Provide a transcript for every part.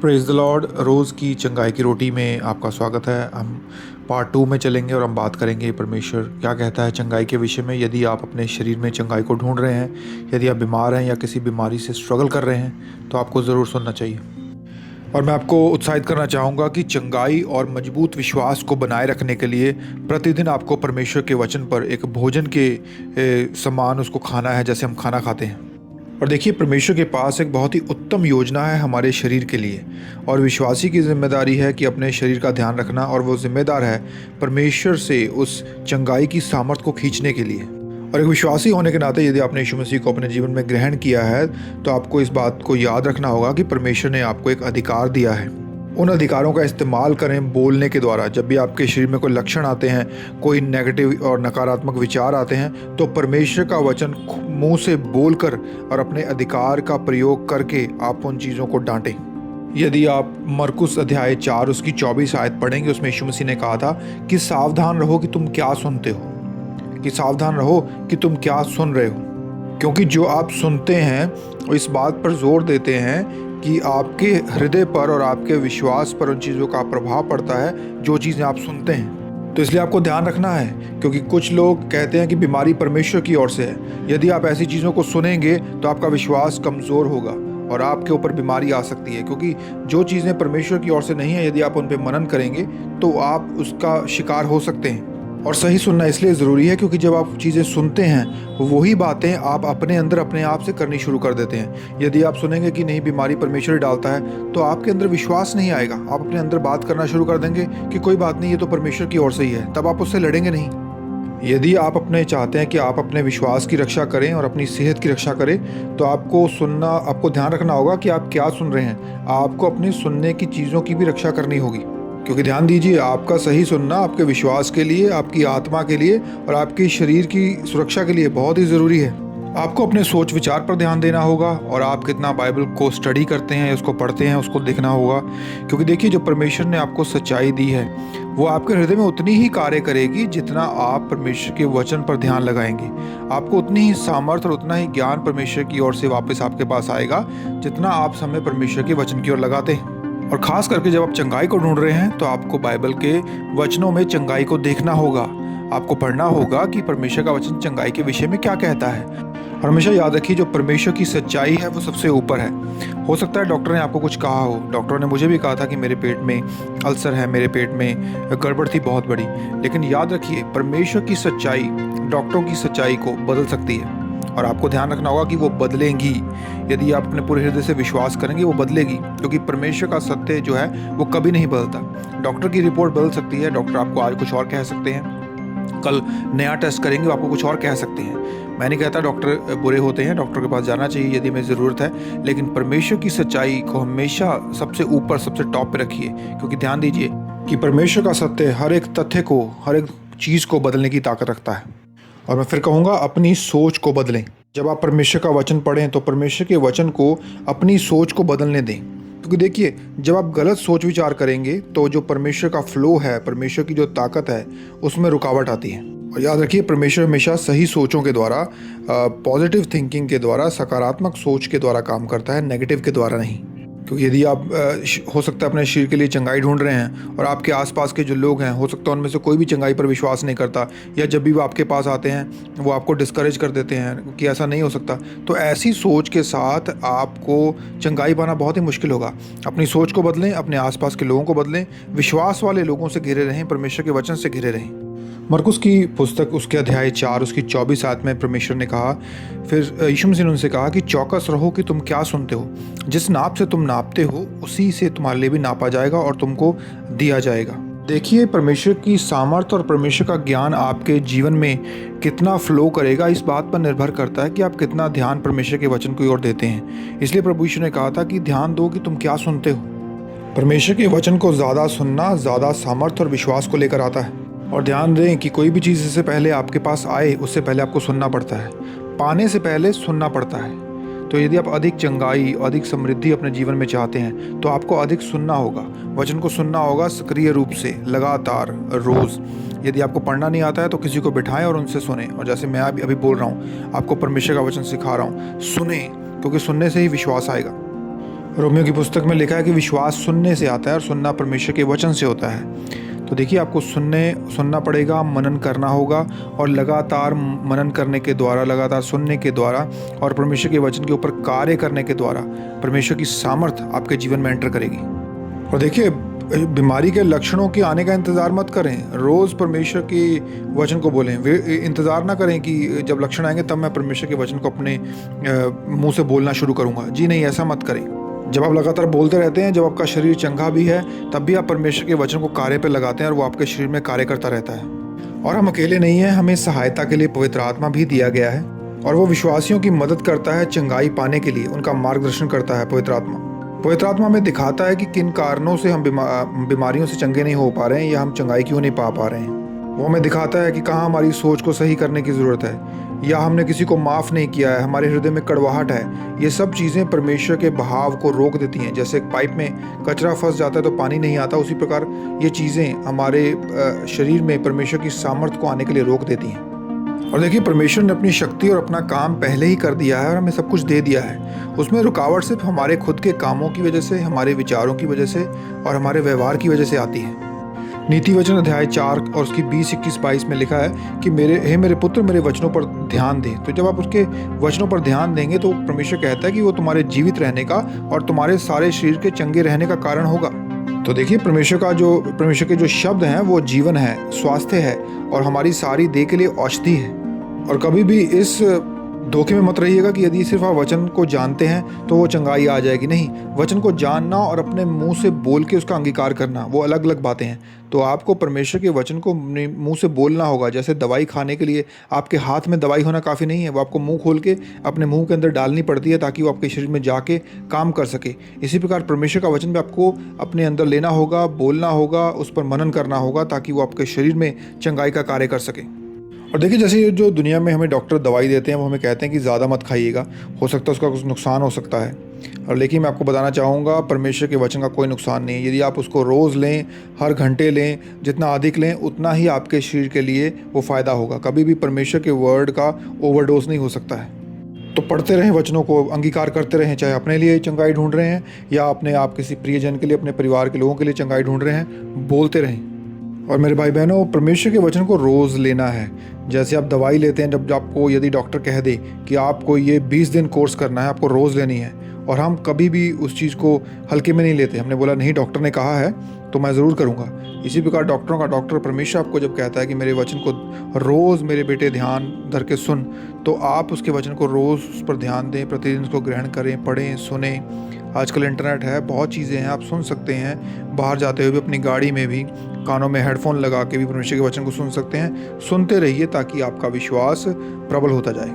Praise the Lord. रोज़ की चंगाई की रोटी में आपका स्वागत है। हम पार्ट 2 में चलेंगे और हम बात करेंगे परमेश्वर क्या कहता है चंगाई के विषय में। यदि आप अपने शरीर में चंगाई को ढूंढ रहे हैं, यदि आप बीमार हैं या किसी बीमारी से स्ट्रगल कर रहे हैं, तो आपको ज़रूर सुनना चाहिए। और मैं आपको उत्साहित करना चाहूँगा कि चंगाई और मजबूत विश्वास को बनाए रखने के लिए प्रतिदिन आपको परमेश्वर के वचन पर एक भोजन के समान उसको खाना है, जैसे हम खाना खाते हैं। और देखिए, परमेश्वर के पास एक बहुत ही उत्तम योजना है हमारे शरीर के लिए, और विश्वासी की जिम्मेदारी है कि अपने शरीर का ध्यान रखना, और वो जिम्मेदार है परमेश्वर से उस चंगाई की सामर्थ को खींचने के लिए। और एक विश्वासी होने के नाते यदि आपने यीशु मसीह को अपने जीवन में ग्रहण किया है, तो आपको इस बात को याद रखना होगा कि परमेश्वर ने आपको एक अधिकार दिया है। उन अधिकारों का इस्तेमाल करें बोलने के द्वारा। जब भी आपके शरीर में कोई लक्षण आते हैं, कोई नेगेटिव और नकारात्मक विचार आते हैं, तो परमेश्वर का वचन मुंह से बोलकर और अपने अधिकार का प्रयोग करके आप उन चीज़ों को डांटें। यदि आप मरकुस अध्याय 4 उसकी 24 आयत पढ़ेंगे, उसमें यीशु मसीह ने कहा था कि सावधान रहो कि तुम क्या सुनते हो, कि सावधान रहो कि तुम क्या सुन रहे हो, क्योंकि जो आप सुनते हैं वो इस बात पर जोर देते हैं कि आपके हृदय पर और आपके विश्वास पर उन चीज़ों का प्रभाव पड़ता है जो चीज़ें आप सुनते हैं। तो इसलिए आपको ध्यान रखना है, क्योंकि कुछ लोग कहते हैं कि बीमारी परमेश्वर की ओर से है। यदि आप ऐसी चीज़ों को सुनेंगे तो आपका विश्वास कमज़ोर होगा और आपके ऊपर बीमारी आ सकती है, क्योंकि जो चीज़ें परमेश्वर की ओर से नहीं है, यदि आप उन पर मनन करेंगे तो आप उसका शिकार हो सकते हैं। और सही सुनना इसलिए ज़रूरी है क्योंकि जब आप चीज़ें सुनते हैं, वही बातें आप अपने अंदर अपने आप से करनी शुरू कर देते हैं। यदि आप सुनेंगे कि नहीं, बीमारी परमेश्वर डालता है, तो आपके अंदर विश्वास नहीं आएगा। आप अपने अंदर बात करना शुरू कर देंगे कि कोई बात नहीं, ये तो परमेश्वर की ओर से ही है। तब आप उससे लड़ेंगे नहीं। यदि आप अपने चाहते हैं कि आप अपने विश्वास की रक्षा करें और अपनी सेहत की रक्षा करें, तो आपको ध्यान रखना होगा कि आप क्या सुन रहे हैं। आपको अपनी सुनने की चीज़ों की भी रक्षा करनी होगी, क्योंकि ध्यान दीजिए, आपका सही सुनना आपके विश्वास के लिए, आपकी आत्मा के लिए और आपके शरीर की सुरक्षा के लिए बहुत ही ज़रूरी है। आपको अपने सोच विचार पर ध्यान देना होगा, और आप कितना बाइबल को स्टडी करते हैं, उसको पढ़ते हैं, उसको देखना होगा। क्योंकि देखिए, जो परमेश्वर ने आपको सच्चाई दी है, वो आपके हृदय में उतनी ही कार्य करेगी जितना आप परमेश्वर के वचन पर ध्यान लगाएंगे। आपको उतनी ही सामर्थ्य और उतना ही ज्ञान परमेश्वर की ओर से वापस आपके पास आएगा जितना आप समय परमेश्वर के वचन की ओर लगाते हैं। और ख़ास करके जब आप चंगाई को ढूंढ रहे हैं, तो आपको बाइबल के वचनों में चंगाई को देखना होगा। आपको पढ़ना होगा कि परमेश्वर का वचन चंगाई के विषय में क्या कहता है। और हमेशा याद रखिए, जो परमेश्वर की सच्चाई है वो सबसे ऊपर है। हो सकता है डॉक्टर ने आपको कुछ कहा हो। डॉक्टर ने मुझे भी कहा था कि मेरे पेट में अल्सर है, मेरे पेट में गड़बड़ थी बहुत बड़ी। लेकिन याद रखिए, परमेश्वर की सच्चाई डॉक्टरों की सच्चाई को बदल सकती है, और आपको ध्यान रखना होगा कि वो बदलेंगी। यदि आप अपने पूरे हृदय से विश्वास करेंगे, वो बदलेगी, क्योंकि परमेश्वर का सत्य जो है वो कभी नहीं बदलता। डॉक्टर की रिपोर्ट बदल सकती है, डॉक्टर आपको आज कुछ और कह सकते हैं, कल नया टेस्ट करेंगे, वो आपको कुछ और कह सकते हैं। मैं नहीं कहता डॉक्टर बुरे होते हैं, डॉक्टर के पास जाना चाहिए यदि हमें ज़रूरत है, लेकिन परमेश्वर की सच्चाई को हमेशा सबसे ऊपर, सबसे टॉप पे रखिए, क्योंकि ध्यान दीजिए कि परमेश्वर का सत्य हर एक तथ्य को, हर एक चीज़ को बदलने की ताकत रखता है। और मैं फिर कहूँगा, अपनी सोच को बदलें। जब आप परमेश्वर का वचन पढ़ें, तो परमेश्वर के वचन को अपनी सोच को बदलने दें, क्योंकि देखिए, जब आप गलत सोच विचार करेंगे तो जो परमेश्वर का फ्लो है, परमेश्वर की जो ताकत है, उसमें रुकावट आती है। और याद रखिए, परमेश्वर हमेशा सही सोचों के द्वारा, पॉजिटिव थिंकिंग के द्वारा, सकारात्मक सोच के द्वारा काम करता है, नेगेटिव के द्वारा नहीं। क्योंकि यदि आप हो सकता है अपने शरीर के लिए चंगाई ढूंढ रहे हैं, और आपके आसपास के जो लोग हैं, हो सकता है उनमें से कोई भी चंगाई पर विश्वास नहीं करता, या जब भी वो आपके पास आते हैं वो आपको डिस्करेज कर देते हैं कि ऐसा नहीं हो सकता, तो ऐसी सोच के साथ आपको चंगाई पाना बहुत ही मुश्किल होगा। अपनी सोच को बदलें, अपने आसपास के लोगों को बदलें, विश्वास वाले लोगों से घिरे रहें, परमेश्वर के वचन से घिरे रहें। मरकुस की पुस्तक उसके अध्याय 4 उसकी 24 आयत में परमेश्वर ने कहा, फिर यीशु मसीह ने उनसे कहा कि चौकस रहो कि तुम क्या सुनते हो। जिस नाप से तुम नापते हो, उसी से तुम्हारे लिए भी नापा जाएगा और तुमको दिया जाएगा। देखिए, परमेश्वर की सामर्थ और परमेश्वर का ज्ञान आपके जीवन में कितना फ्लो करेगा, इस बात पर निर्भर करता है कि आप कितना ध्यान परमेश्वर के वचन की ओर देते हैं। इसलिए प्रभु यीशु ने कहा था कि ध्यान दो कि तुम क्या सुनते हो। परमेश्वर के वचन को ज़्यादा सुनना ज़्यादा सामर्थ्य और विश्वास को लेकर आता है। और ध्यान दें कि कोई भी चीज़ इससे पहले आपके पास आए, उससे पहले आपको सुनना पड़ता है। पाने से पहले सुनना पड़ता है। तो यदि आप अधिक चंगाई, अधिक समृद्धि अपने जीवन में चाहते हैं, तो आपको अधिक सुनना होगा, वचन को सुनना होगा सक्रिय रूप से, लगातार, रोज़। यदि आपको पढ़ना नहीं आता है तो किसी को बिठाएं और उनसे सुने। और जैसे मैं अभी बोल रहा हूँ, आपको परमेश्वर का वचन सिखा रहा हूँ, सुने, क्योंकि सुनने से ही विश्वास आएगा। रोमियो की पुस्तक में लिखा है कि विश्वास सुनने से आता है और सुनना परमेश्वर के वचन से होता है। तो देखिए, आपको सुनना पड़ेगा, मनन करना होगा, और लगातार मनन करने के द्वारा, लगातार सुनने के द्वारा और परमेश्वर के वचन के ऊपर कार्य करने के द्वारा परमेश्वर की सामर्थ आपके जीवन में एंटर करेगी। और देखिए, बीमारी के लक्षणों के आने का इंतज़ार मत करें, रोज़ परमेश्वर के वचन को बोलें। वे इंतज़ार ना करें कि जब लक्षण आएंगे तब मैं परमेश्वर के वचन को अपने मुंह से बोलना शुरू करूँगा। जी नहीं, ऐसा मत करें। जब आप लगातार बोलते रहते हैं, जब आपका शरीर चंगा भी है, तब भी आप परमेश्वर के वचन को कार्य पे लगाते हैं और वो आपके शरीर में कार्य करता रहता है। और हम अकेले नहीं हैं, हमें सहायता के लिए पवित्र आत्मा भी दिया गया है और वो विश्वासियों की मदद करता है चंगाई पाने के लिए, उनका मार्गदर्शन करता है। पवित्र आत्मा हमें दिखाता है कि किन कारणों से हम बीमारियों से चंगे नहीं हो पा रहे हैं या हम चंगाई क्यों नहीं पा रहे हैं। वो हमें दिखाता है कि कहाँ हमारी सोच को सही करने की ज़रूरत है, या हमने किसी को माफ़ नहीं किया है, हमारे हृदय में कड़वाहट है। ये सब चीज़ें परमेश्वर के बहाव को रोक देती हैं। जैसे एक पाइप में कचरा फंस जाता है तो पानी नहीं आता, उसी प्रकार ये चीज़ें हमारे शरीर में परमेश्वर की सामर्थ्य को आने के लिए रोक देती हैं। और देखिए, परमेश्वर ने अपनी शक्ति और अपना काम पहले ही कर दिया है और हमें सब कुछ दे दिया है। उसमें रुकावट सिर्फ हमारे खुद के कामों की वजह से, हमारे विचारों की वजह से और हमारे व्यवहार की वजह से आती है। नीति वचन अध्याय 4 और उसकी 20, 21, 22 में लिखा है कि मेरे पुत्र मेरे वचनों पर ध्यान दे। तो जब आप उसके वचनों पर ध्यान देंगे तो परमेश्वर कहता है कि वो तुम्हारे जीवित रहने का और तुम्हारे सारे शरीर के चंगे रहने का कारण होगा। तो देखिए, परमेश्वर के जो शब्द हैं वो जीवन है, स्वास्थ्य है और हमारी सारी देह के लिए औषधि है। और कभी भी इस धोखे में मत रहिएगा कि यदि सिर्फ आप वचन को जानते हैं तो वो चंगाई आ जाएगी। नहीं, वचन को जानना और अपने मुंह से बोल के उसका अंगीकार करना, वो अलग अलग बातें हैं। तो आपको परमेश्वर के वचन को मुंह से बोलना होगा। जैसे दवाई खाने के लिए आपके हाथ में दवाई होना काफ़ी नहीं है, वो आपको मुंह खोल के अपने मुंह के अंदर डालनी पड़ती है ताकि वो आपके शरीर में जाके काम कर सके। इसी प्रकार परमेश्वर का वचन भी आपको अपने अंदर लेना होगा, बोलना होगा, उस पर मनन करना होगा ताकि वो आपके शरीर में चंगाई का कार्य कर सके। और देखिए, जैसे जो दुनिया में हमें डॉक्टर दवाई देते हैं वो हमें कहते हैं कि ज़्यादा मत खाइएगा, हो सकता है उसका कुछ नुकसान हो सकता है। और लेकिन मैं आपको बताना चाहूँगा, परमेश्वर के वचन का कोई नुकसान नहीं है। यदि आप उसको रोज़ लें, हर घंटे लें, जितना अधिक लें उतना ही आपके शरीर के लिए वो फ़ायदा होगा। कभी भी परमेश्वर के वर्ड का ओवरडोज नहीं हो सकता है। तो पढ़ते रहें, वचनों को अंगीकार करते रहें, चाहे अपने लिए चंगाई ढूंढ रहे हैं या अपने आप किसी प्रियजन के लिए, अपने परिवार के लोगों के लिए चंगाई ढूंढ रहे हैं, बोलते रहें। और मेरे भाई बहनों, परमेश्वर के वचन को रोज़ लेना है। जैसे आप दवाई लेते हैं, जब आपको यदि डॉक्टर कह दे कि आपको ये 20 दिन कोर्स करना है, आपको रोज़ लेनी है, और हम कभी भी उस चीज़ को हल्के में नहीं लेते। हमने बोला नहीं, डॉक्टर ने कहा है तो मैं ज़रूर करूँगा। इसी प्रकार डॉक्टरों का डॉक्टर परमेश्वर आपको जब कहता है कि मेरे वचन को रोज़ मेरे बेटे ध्यान धर के सुन, तो आप उसके वचन को रोज़ उस पर ध्यान दें, प्रतिदिन उसको ग्रहण करें, पढ़ें, सुने। आजकल इंटरनेट है, बहुत चीज़ें हैं, आप सुन सकते हैं। बाहर जाते हुए भी, अपनी गाड़ी में भी कानों में हेडफोन लगा के भी परमेश्वर के वचन को सुन सकते हैं। सुनते रहिए ताकि आपका विश्वास प्रबल होता जाए।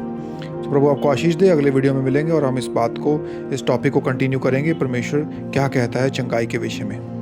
तो प्रभु आपको आशीष दे। अगले वीडियो में मिलेंगे और हम इस टॉपिक को कंटिन्यू करेंगे, परमेश्वर क्या कहता है चंगाई के विषय में।